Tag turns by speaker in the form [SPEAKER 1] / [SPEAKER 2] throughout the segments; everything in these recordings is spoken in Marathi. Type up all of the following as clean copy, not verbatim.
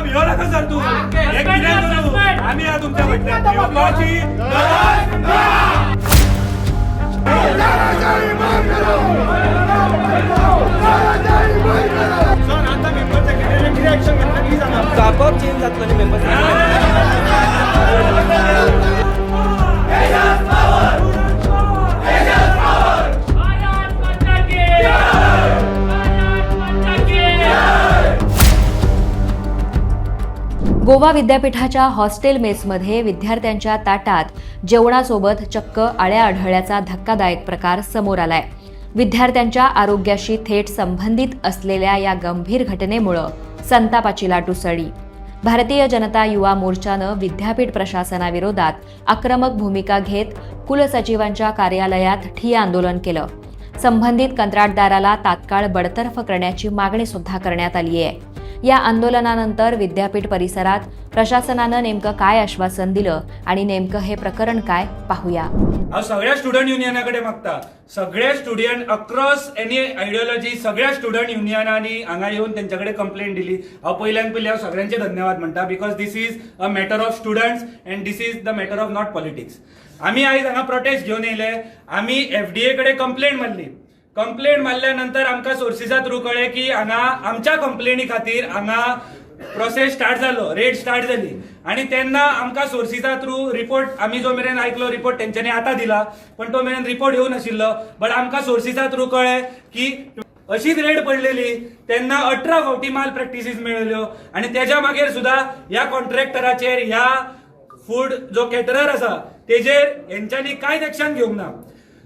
[SPEAKER 1] येऊ नका सर तू एक मिनिट करू आम्ही या तुमच्या वाटण्याची सर आता मेंबरच्या किती ऍक्शन घेतला की जाणार आपोआप चेंज जात नाही
[SPEAKER 2] गोवा विद्यापीठाच्या हॉस्टेल मेसमध्ये विद्यार्थ्यांच्या ताटात जेवणासोबत चक्क आळ्या आढळल्याचा धक्कादायक प्रकार समोर आलाय. विद्यार्थ्यांच्या आरोग्याशी थेट संबंधित असलेल्या या गंभीर घटनेमुळे संतापाची लाट उसळली. भारतीय जनता युवा मोर्चानं विद्यापीठ प्रशासनाविरोधात आक्रमक भूमिका घेत कुलसचिवांच्या कार्यालयात ठिय्या आंदोलन केलं. संबंधित कंत्राटदाराला तात्काळ बडतर्फ करण्याची मागणी सुद्धा करण्यात आली आहे. या आंदोलनानंतर विद्यापीठ परिसरात प्रशासनानं नेमकं काय आश्वासन दिलं आणि नेमकं हे प्रकरण काय पाहूया.
[SPEAKER 1] सगळ्या स्टुडंट युनियनाकडे मागता सगळे स्टुडंट अक्रॉस एनी आयडियोलॉजी सगळ्या स्टुडंट युनियनांनी हांगा येऊन त्यांच्याकडे कंप्लेंट दिली. पहिल्यान पहिले हांव सगळ्यांचे धन्यवाद म्हणटा because this is a matter of students and this is the matter of not politics. आम्ही आज हांगा प्रोटेस्ट घेऊन येयले. आम्ही एफडीए कडे कंप्लेंट मारली. कंप्लेंट मारल्यानंतर आमकां सोर्सिसा थ्रू कळ्ळें की हांगा आमच्या कंप्लेनी खातीर हांगा प्रोसेस स्टार्ट जालो रेड स्टार्ट जाली आणि तेन्ना आमकां सोर्सिसा थ्रू रिपोर्ट आमी जो मेरेन आयकलो रिपोर्ट तेंच्यांनी आतां दिला पण तो मेरेन रिपोर्ट येवं नाशिल्लो. बट आमकां सोर्सिसा थ्रू कळ्ळें की अशीच रेड पडलेली तेन्ना 18 फावटी माल प्रॅक्टिसीस मेळिल्ल्यो आणि तेज्या मागीर सुद्धा ह्या कॉन्ट्रॅक्टराचेर ह्या फूड जो केटरर आसा तेजेर हेंच्यांनी कांयच एक्शन घेवंक ना.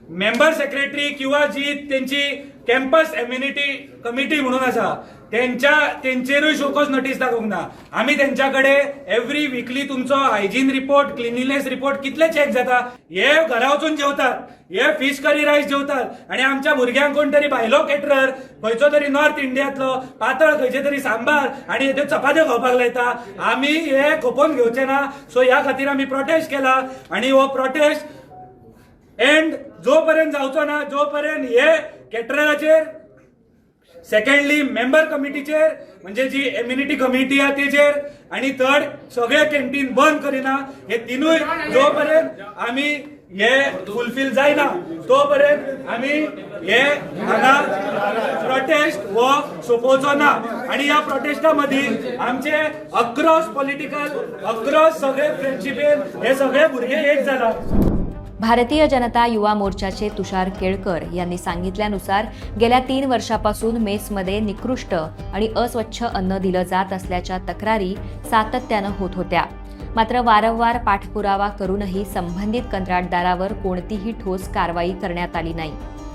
[SPEAKER 1] मेंबर सेक्रेटरी किंवा जी त्यांची कॅम्पस इम्युनिटी कमिटी म्हणून आसा तेंचेरूय शोकॉज नोटीस दाखोवंक ना. आम्ही त्यांच्याकडे एव्हरी वीकली तुमचो हायजीन रिपोर्ट क्लिनिनेस रिपोर्ट कितले चेक जाता. हे घरा वचून जेवतात हे फिश करी रायस जेवतात आणि आमच्या भुरग्यांक कोण तरी भायलो केटरर खंयचो तरी नॉर्थ इंडियातलो पातळ खंयचे तरी सांबार आणि त्यो चपात्यो खावपाक लायता. आम्ही हे खोपोवन घेवचे ना. सो ह्या खातीर आम्ही प्रोटेस्ट केला आणि हो प्रोटेस्ट एंड जोपर्यंत जावचो ना जोपर्यंत हे केटरराचेर सेकंडली मेंबर कमिटीचेर म्हणजे जी इम्युनिटी कमिटी आहे तेचेर आणि थर्ड सगळे कॅन्टीन बंद करिना हे तिनूय जोपर्यंत आम्ही हे फुलफिल जायना तोपर्यंत आम्ही हे हांगा प्रोटेस्ट हो सोंपोवचो ना. आणि या प्रोटेस्टा मध्ये आमचे अक्रॉस पॉलिटिकल अक्रॉस सगळे फ्रेंडशिपेन हे सगळे भुरगे एक जाला.
[SPEAKER 2] भारतीय जनता युवा मोर्चाचे तुषार केळकर यांनी सांगितल्यानुसार गेल्या 3 वर्षापासून मेसमध्ये निकृष्ट आणि अस्वच्छ अन्न दिलं जात असल्याच्या तक्रारी सातत्यानं होत होत्या. मात्र वारंवार पाठपुरावा करूनही संबंधित कंत्राटदारावर कोणतीही ठोस कारवाई करण्यात आली नाही.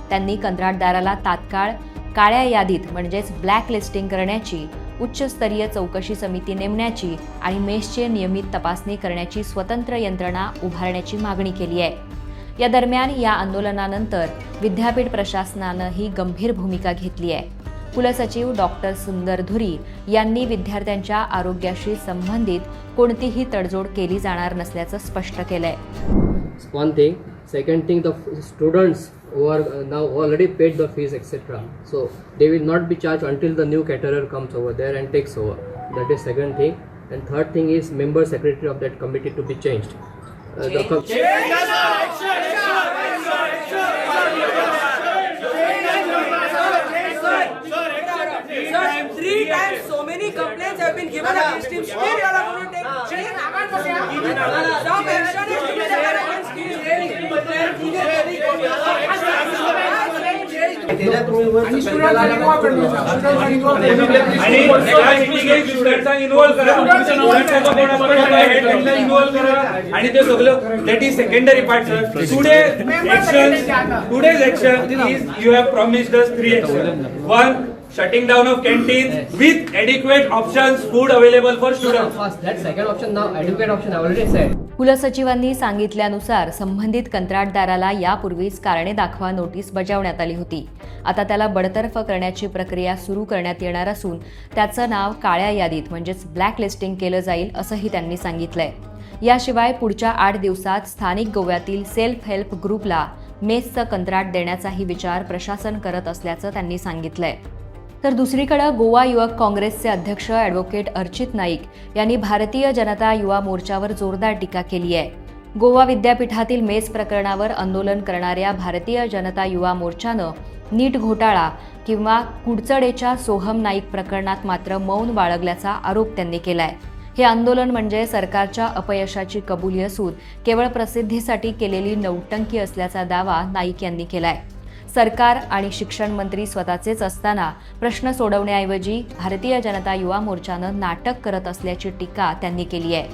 [SPEAKER 2] त्यांनी कंत्राटदाराला तात्काळ काळ्या यादीत म्हणजेच ब्लॅक लिस्टिंग करण्याची, उच्चस्तरीय चौकशी समिती नेमण्याची आणि मेसची नियमित तपासणी करण्याची स्वतंत्र यंत्रणा उभारण्याची मागणी केली आहे. या दरम्यान या आंदोलनानंतर विद्यापीठ प्रशासनानं ही गंभीर भूमिका घेतली आहे. कुलसचिव डॉक्टर सुंदर धुरी यांनी विद्यार्थ्यांच्या आरोग्याशी संबंधित कोणतीही तडजोड केली जाणार नसल्याचं स्पष्ट केलंय.
[SPEAKER 3] One thing. Second thing, the students who are now already paid the fees etc. So they will not be charged until the new caterer comes over there and takes over. That is second thing. And third thing is member secretary of that committee to be changed.
[SPEAKER 4] Three times so many complaints have been given against him. Still you are going to take change. Some action is to be taken against him.
[SPEAKER 1] आणि ते सगळं that is secondary part sir. Today's action is you have promised us 3 actions. 1. Shutting down of canteens with adequate options, food available for students.
[SPEAKER 3] That second option now, adequate option I already said.
[SPEAKER 2] कुलसचिवांनी सांगितल्यानुसार संबंधित कंत्राटदाराला यापूर्वीच कारणे दाखवा नोटीस बजावण्यात आली होती. आता त्याला बडतर्फ करण्याची प्रक्रिया सुरू करण्यात येणार असून त्याचं नाव काळ्या यादीत म्हणजेच ब्लॅक लिस्टिंग केलं जाईल असंही त्यांनी सांगितलंय. याशिवाय पुढच्या 8 दिवसात स्थानिक गोव्यातील सेल्फ हेल्प ग्रुपला मेसचं कंत्राट देण्याचाही विचार प्रशासन करत असल्याचं त्यांनी सांगितलंय. तर दुसरीकडे गोवा युवक काँग्रेसचे अध्यक्ष ॲडव्होकेट अर्चित नाईक यांनी भारतीय जनता युवा मोर्चावर जोरदार टीका केली आहे. गोवा विद्यापीठातील मेस प्रकरणावर आंदोलन करणाऱ्या भारतीय जनता युवा मोर्चानं नीट घोटाळा किंवा कुडचडेच्या सोहम नाईक प्रकरणात मात्र मौन बाळगल्याचा आरोप त्यांनी केलाय. हे आंदोलन म्हणजे सरकारच्या अपयशाची कबुली असून केवळ प्रसिद्धीसाठी केलेली नौटंकी असल्याचा दावा नाईक यांनी केलाय. सरकार आणि शिक्षण मंत्री स्वतःचेच असताना प्रश्न सोडवण्याऐवजी भारतीय जनता युवा मोर्चानं नाटक करत असल्याची टीका त्यांनी केली आहे.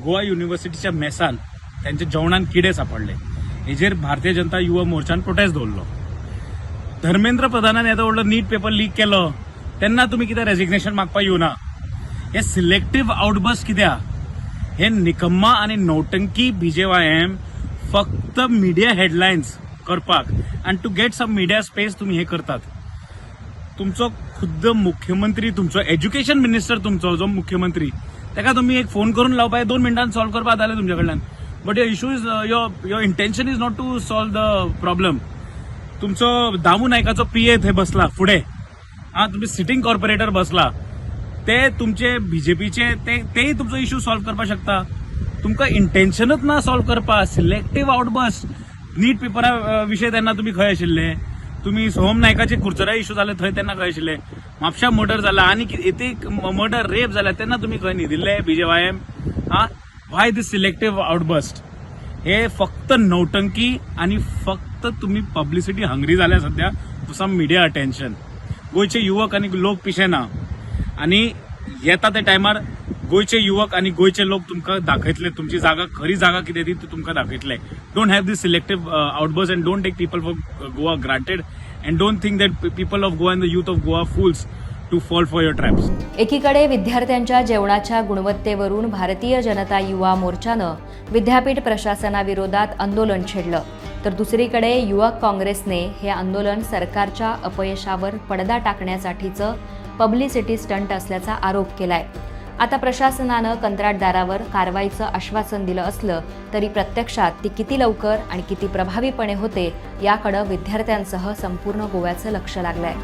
[SPEAKER 5] गोवा युनिव्हर्सिटीच्या मेसान त्यांच्या जेवणान किडे सापडले. हेजेर भारतीय जनता युवा मोर्चान प्रोटेस्ट दवरलो. धर्मेंद्र प्रधानान येदो व्हडलो नीट पेपर लीक केलो तेन्ना तुमी कितें रेजिग्नेशन मागपाक येवना. हे सिलेक्टिव्ह आउटबस्ट कित्याक? हे निकम्मा आणि नौटंकी BJYM फक्त मिडिया हेडलायन्स करपाक आणि to get some media space तुम्ही हे करतात. तुमचो खुद्द मुख्यमंत्री, तुमचो एज्युकेशन मिनिस्टर, तुमचो जो मुख्यमंत्री, ताका तुम्ही एक फोन करून लावपाक 2 मिनटांत सॉल्व करपाक जालें तुमचे कडल्यान. But your issue is your intention is not to solve the problem. तुमचो दामू नायकाचो PA थंय बसला फुडें, तुमचे सिटींग कॉर्पोरेटर बसला, ते तुमचे BJPचे तेही तुमचो इश्यू सॉल्व करपाक शकता. तुमकां इंटेन्शनच ना सॉल्व करपाक. सिलेक्टिव्ह आउटबस्ट नीट पेपरा विशय तेन्ना तुमी खंय आशिल्ले? तुमी सोहम नायकाचे कुर्चरा इश्यू जाले थंय तेन्ना खंय आशिल्ले? म्हापशा मर्डर जाला आनी एक मर्डर रेप जाला तेन्ना तुमी खंय न्हिदिल्ले BJYM? व्हाय दिस सिलेक्टिव्ह आउटबस्ट? हे फक्त नौटंकी आणि फक्त तुम्ही पब्लिसिटी हंग्री जाल्या सध्या टू सम मिडिया अटेन्शन. गोयचे युवक आणि लोक पिशेना आणि येता त्या टायमार गोयचे युवक आणि गोयचे लोक तुमकां दाखयतले तुमची जागा, खरी जागा कितें ती तुमकां दाखयतले. Don't have this selective outburst and don't take people for Goa granted and don't think that people of Goa and the youth of Goa fools to fall for your traps.
[SPEAKER 2] एकीकडे विद्यार्थ्यांच्या जेवणाच्या गुणवत्तेवरून भारतीय जनता युवा मोर्चानं विद्यापीठ प्रशासनाविरोधात आंदोलन छेडलं, तर दुसरीकडे युवक काँग्रेसने हे आंदोलन सरकारच्या अपयशावर पडदा टाकण्यासाठीचं पब्लिसिटी स्टंट असल्याचा आरोप केलाय. आता प्रशासनानं कंत्राटदारावर कारवाईचं आश्वासन दिलं असलं तरी प्रत्यक्षात ती किती लवकर आणि किती प्रभावीपणे होते याकडे विद्यार्थ्यांसह संपूर्ण गोव्याचं लक्ष लागलंय.